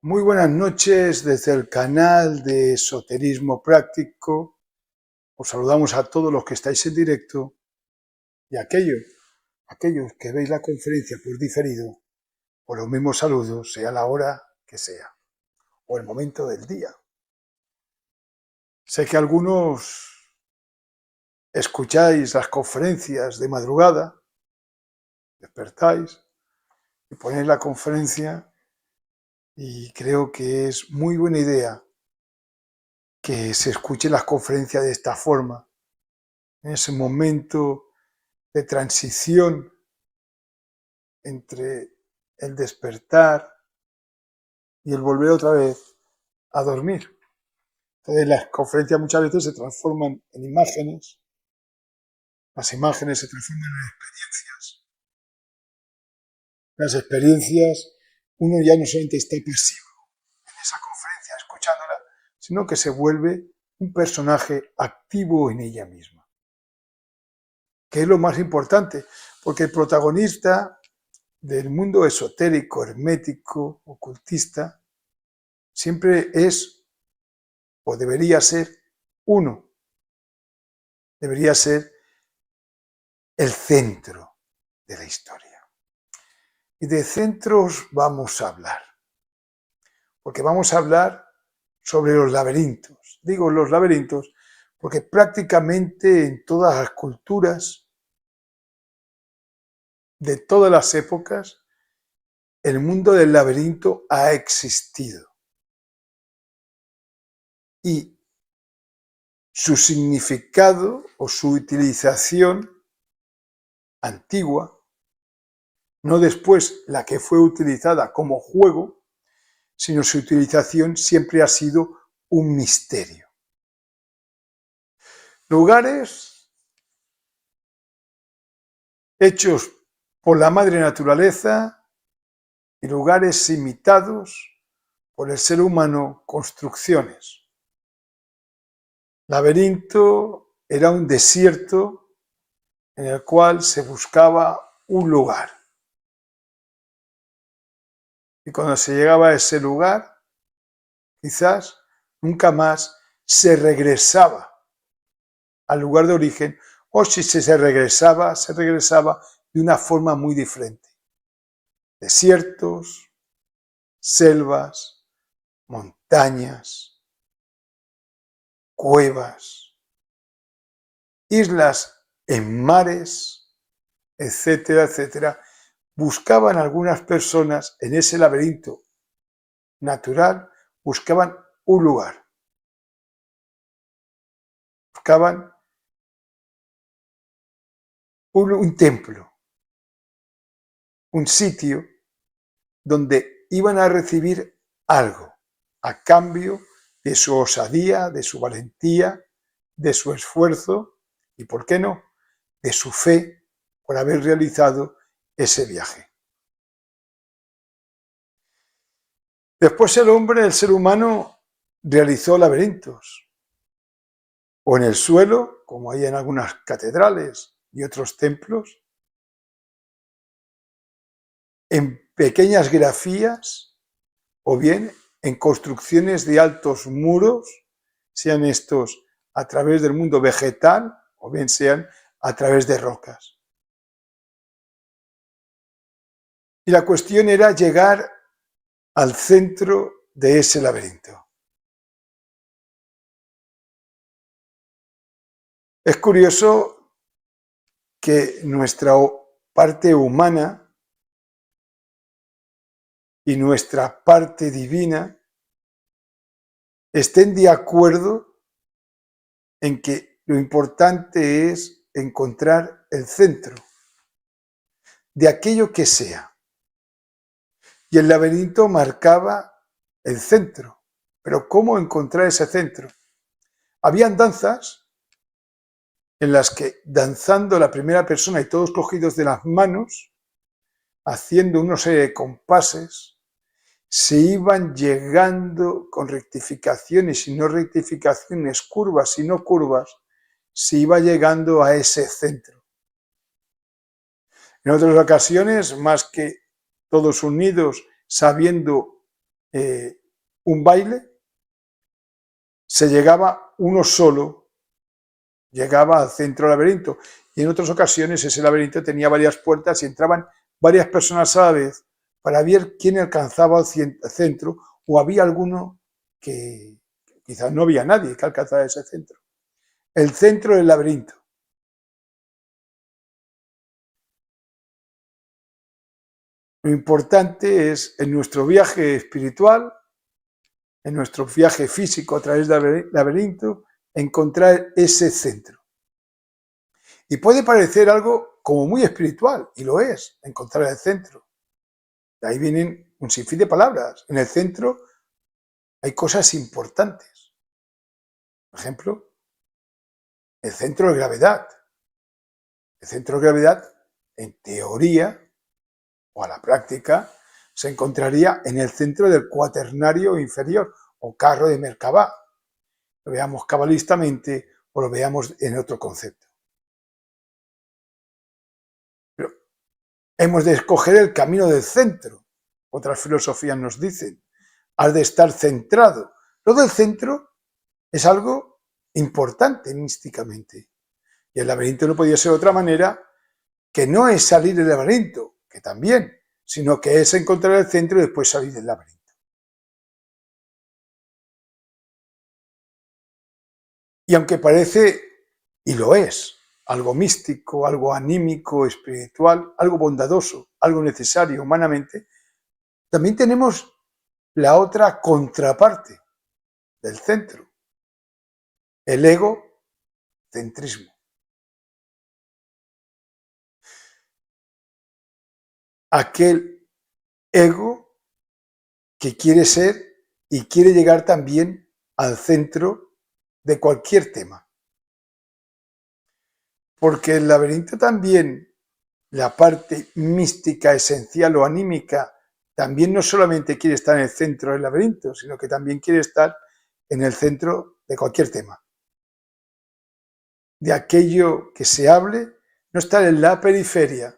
Muy buenas noches desde el canal de Esoterismo Práctico. Os saludamos a todos los que estáis en directo y a aquellos que veis la conferencia por diferido, por los mismos saludos, sea la hora que sea o el momento del día. Sé que algunos escucháis las conferencias de madrugada, despertáis y ponéis la conferencia y creo que es muy buena idea que se escuche las conferencias de esta forma, en ese momento de transición entre el despertar y el volver otra vez a dormir. Entonces las conferencias muchas veces se transforman en imágenes, las imágenes se transforman en experiencias. Las experiencias, uno ya no solamente está pasivo en esa conferencia escuchándola, sino que se vuelve un personaje activo en ella misma. Que es lo más importante, porque el protagonista del mundo esotérico, hermético, ocultista, siempre es o debería ser uno, debería ser el centro de la historia. Y de centros vamos a hablar, porque vamos a hablar sobre los laberintos. Digo los laberintos porque prácticamente en todas las culturas, de todas las épocas, el mundo del laberinto ha existido. Y su significado o su utilización antigua, no después la que fue utilizada como juego, sino su utilización siempre ha sido un misterio. Lugares hechos por la madre naturaleza y lugares imitados por el ser humano, construcciones. Laberinto era un desierto en el cual se buscaba un lugar. Y cuando se llegaba a ese lugar, quizás nunca más se regresaba al lugar de origen, o si se regresaba de una forma muy diferente. Desiertos, selvas, montañas, cuevas, islas en mares, etcétera, etcétera. Buscaban algunas personas en ese laberinto natural, buscaban un lugar, buscaban un templo, un sitio donde iban a recibir algo a cambio de su osadía, de su valentía, de su esfuerzo y, ¿por qué no?, de su fe por haber realizado ese viaje. Después el ser humano, realizó laberintos, o en el suelo, como hay en algunas catedrales y otros templos, en pequeñas grafías, o bien en construcciones de altos muros, sean estos a través del mundo vegetal o bien sean a través de rocas. Y la cuestión era llegar al centro de ese laberinto. Es curioso que nuestra parte humana y nuestra parte divina estén de acuerdo en que lo importante es encontrar el centro de aquello que sea. Y el laberinto marcaba el centro. Pero ¿cómo encontrar ese centro? Habían danzas en las que, danzando la primera persona y todos cogidos de las manos, haciendo una serie de compases, se iban llegando con rectificaciones y no rectificaciones, curvas y no curvas, se iba llegando a ese centro. En otras ocasiones, más que todos unidos, sabiendo un baile, se llegaba uno solo, llegaba al centro del laberinto, y en otras ocasiones ese laberinto tenía varias puertas y entraban varias personas a la vez para ver quién alcanzaba el centro, o había alguno que quizás no había nadie que alcanzara ese centro. El centro del laberinto. Lo importante es, en nuestro viaje espiritual, en nuestro viaje físico a través del laberinto, encontrar ese centro. Y puede parecer algo como muy espiritual, y lo es, encontrar el centro. De ahí vienen un sinfín de palabras. En el centro hay cosas importantes. Por ejemplo, el centro de gravedad. El centro de gravedad, en teoría, o a la práctica, se encontraría en el centro del cuaternario inferior, o carro de Merkabah. Lo veamos cabalistamente o lo veamos en otro concepto. Pero hemos de escoger el camino del centro. Otras filosofías nos dicen, has de estar centrado. Lo del centro es algo importante místicamente. Y el laberinto no podía ser de otra manera que no es salir del laberinto, que también, sino que es encontrar el centro y después salir del laberinto. Y aunque parece, y lo es, algo místico, algo anímico, espiritual, algo bondadoso, algo necesario humanamente, también tenemos la otra contraparte del centro, el egocentrismo. Aquel ego que quiere ser y quiere llegar también al centro de cualquier tema. Porque el laberinto también, la parte mística, esencial o anímica, también no solamente quiere estar en el centro del laberinto, sino que también quiere estar en el centro de cualquier tema. De aquello que se hable, no estar en la periferia,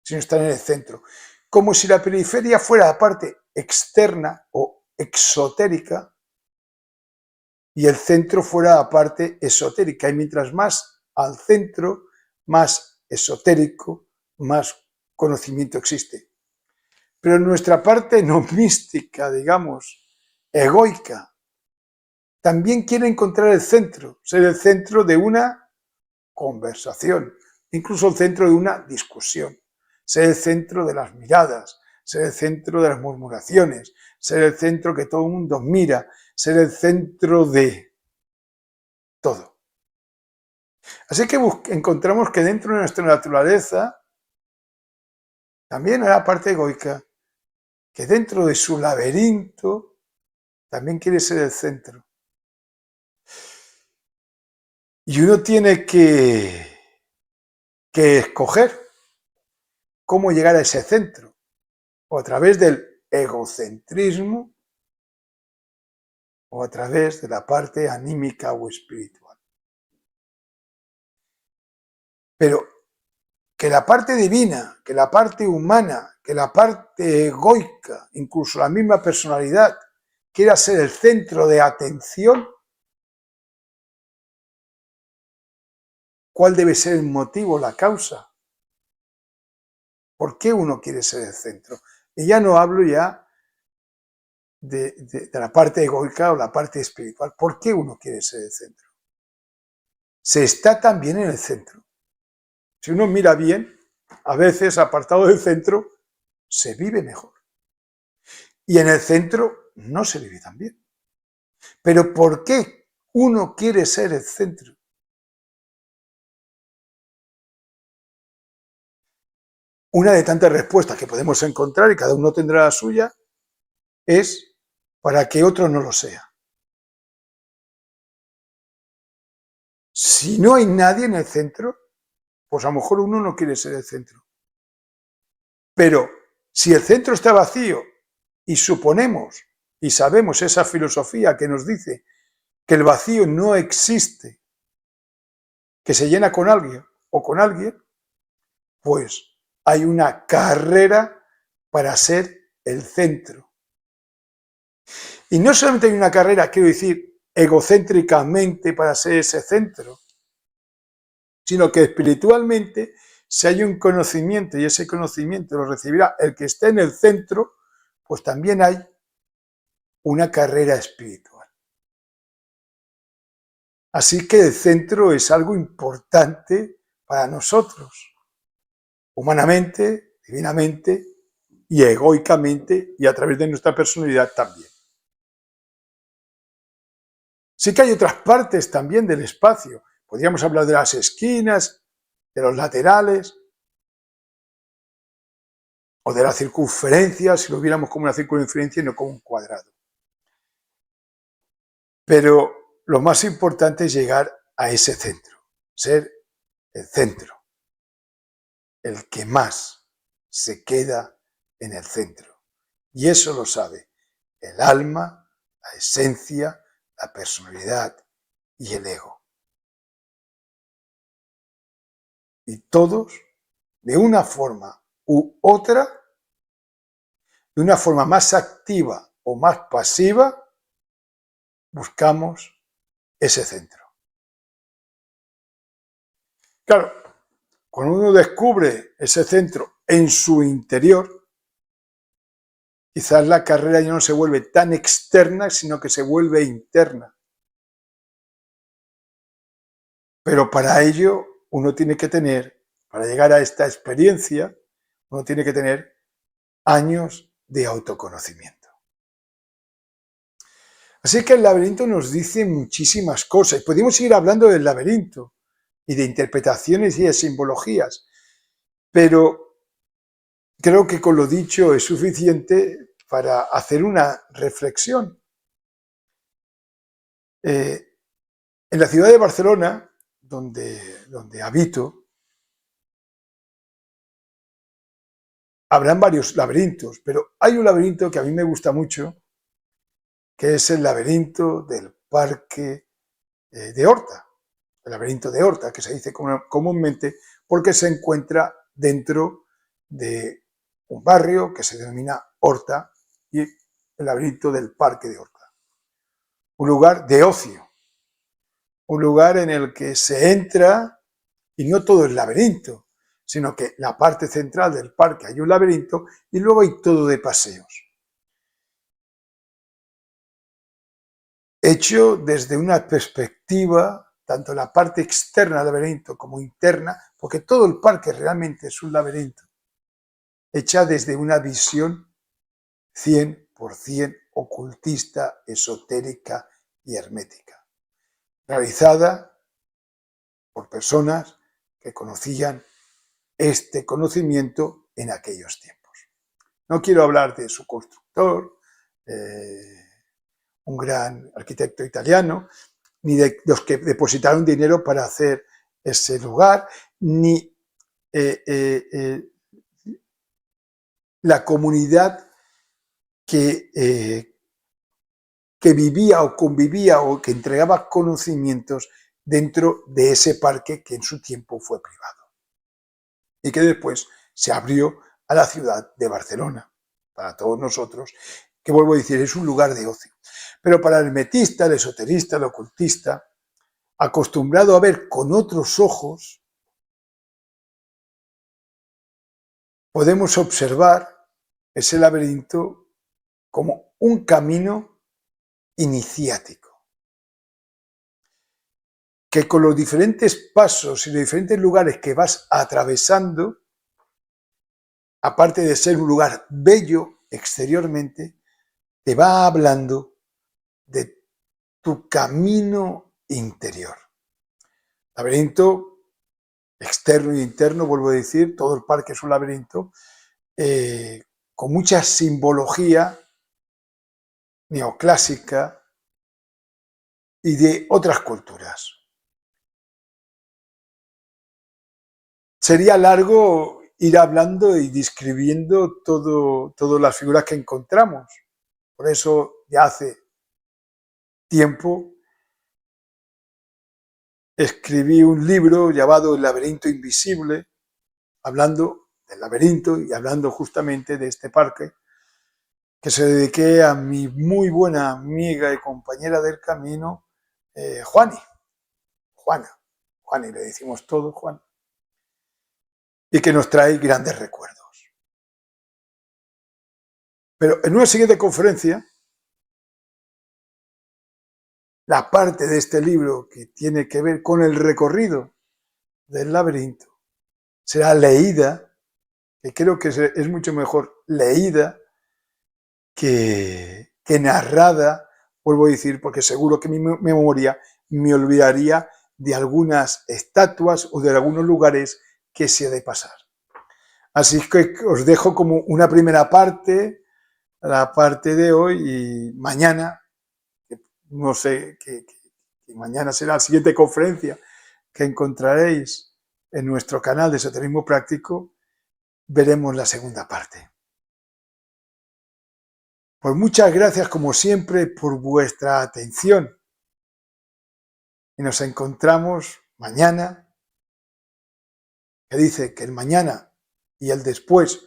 sino estar en el centro. Como si la periferia fuera la parte externa o exotérica y el centro fuera la parte esotérica. Y mientras más al centro, más esotérico, más conocimiento existe. Pero nuestra parte no mística, digamos, egoica, también quiere encontrar el centro, ser el centro de una conversación, incluso el centro de una discusión, ser el centro de las miradas, ser el centro de las murmuraciones, ser el centro que todo el mundo mira, ser el centro de todo. Así que encontramos que dentro de nuestra naturaleza también hay la parte egoica, que dentro de su laberinto también quiere ser el centro. Y uno tiene que escoger cómo llegar a ese centro, o a través del egocentrismo, o a través de la parte anímica o espiritual. Pero que la parte divina, que la parte humana, que la parte egoica, incluso la misma personalidad, quiera ser el centro de atención, ¿cuál debe ser el motivo, la causa? ¿Por qué uno quiere ser el centro? Y ya no hablo ya de la parte egoica o la parte espiritual. ¿Por qué uno quiere ser el centro? Se está también en el centro. Si uno mira bien, a veces apartado del centro, se vive mejor. Y en el centro no se vive tan bien. Pero ¿por qué uno quiere ser el centro? Una de tantas respuestas que podemos encontrar, y cada uno tendrá la suya, es para que otro no lo sea. Si no hay nadie en el centro, pues a lo mejor uno no quiere ser el centro. Pero si el centro está vacío y suponemos y sabemos esa filosofía que nos dice que el vacío no existe, que se llena con alguien o con alguien, pues hay una carrera para ser el centro. Y no solamente hay una carrera, quiero decir, egocéntricamente para ser ese centro, sino que espiritualmente, si hay un conocimiento y ese conocimiento lo recibirá el que esté en el centro, pues también hay una carrera espiritual. Así que el centro es algo importante para nosotros, humanamente, divinamente y egoicamente, y a través de nuestra personalidad también. Sí que hay otras partes también del espacio. Podríamos hablar de las esquinas, de los laterales, o de la circunferencia, si lo viéramos como una circunferencia y no como un cuadrado. Pero lo más importante es llegar a ese centro, ser el centro, el que más se queda en el centro. Y eso lo sabe el alma, la esencia, la personalidad y el ego. Y todos, de una forma u otra, de una forma más activa o más pasiva, buscamos ese centro. Claro, cuando uno descubre ese centro en su interior, quizás la carrera ya no se vuelve tan externa, sino que se vuelve interna. Pero para ello uno tiene que tener, para llegar a esta experiencia, uno tiene que tener años de autoconocimiento. Así que el laberinto nos dice muchísimas cosas. Podemos seguir hablando del laberinto y de interpretaciones y de simbologías, pero creo que con lo dicho es suficiente para hacer una reflexión. En la ciudad de Barcelona, donde habito, habrán varios laberintos, pero hay un laberinto que a mí me gusta mucho, que es el laberinto del Parque de Horta, el laberinto de Horta, que se dice comúnmente porque se encuentra dentro de un barrio que se denomina Horta y el laberinto del Parque de Horta. Un lugar de ocio, un lugar en el que se entra y no todo es laberinto, sino que la parte central del parque hay un laberinto y luego hay todo de paseos. Hecho desde una perspectiva, tanto la parte externa del laberinto como interna, porque todo el parque realmente es un laberinto, hecha desde una visión 100% ocultista, esotérica y hermética, realizada por personas que conocían este conocimiento en aquellos tiempos. No quiero hablar de su constructor, un gran arquitecto italiano, ni de los que depositaron dinero para hacer ese lugar, ni la comunidad que vivía o convivía o que entregaba conocimientos dentro de ese parque que en su tiempo fue privado y que después se abrió a la ciudad de Barcelona, para todos nosotros, que vuelvo a decir, es un lugar de ocio. Pero para el hermetista, el esoterista, el ocultista, acostumbrado a ver con otros ojos, podemos observar ese laberinto como un camino iniciático, que con los diferentes pasos y los diferentes lugares que vas atravesando, aparte de ser un lugar bello exteriormente, te va hablando de tu camino interior. Laberinto externo e interno, vuelvo a decir, todo el parque es un laberinto, con mucha simbología neoclásica y de otras culturas. Sería largo ir hablando y describiendo todas las figuras que encontramos. Por eso ya hace tiempo escribí un libro llamado El laberinto invisible, hablando del laberinto y hablando justamente de este parque, que se dediqué a mi muy buena amiga y compañera del camino, Juani, le decimos todo, Juan, y que nos trae grandes recuerdos. Pero en una siguiente conferencia, la parte de este libro que tiene que ver con el recorrido del laberinto será leída, que creo que es mucho mejor leída que narrada, vuelvo a decir, porque seguro que mi memoria me olvidaría de algunas estatuas o de algunos lugares que se ha de pasar. Así que os dejo como una primera parte, la parte de hoy, y mañana, no sé, que mañana será la siguiente conferencia que encontraréis en nuestro canal de Esoterismo Práctico, veremos la segunda parte. Pues muchas gracias, como siempre, por vuestra atención. Y nos encontramos mañana, que dice que el mañana y el después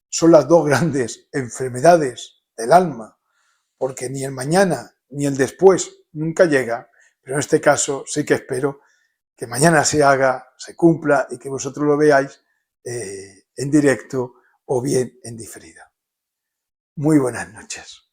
son las dos grandes enfermedades del alma, porque ni el mañana ni el después nunca llega, pero en este caso sí que espero que mañana se haga, se cumpla y que vosotros lo veáis en directo o bien en diferida. Muy buenas noches.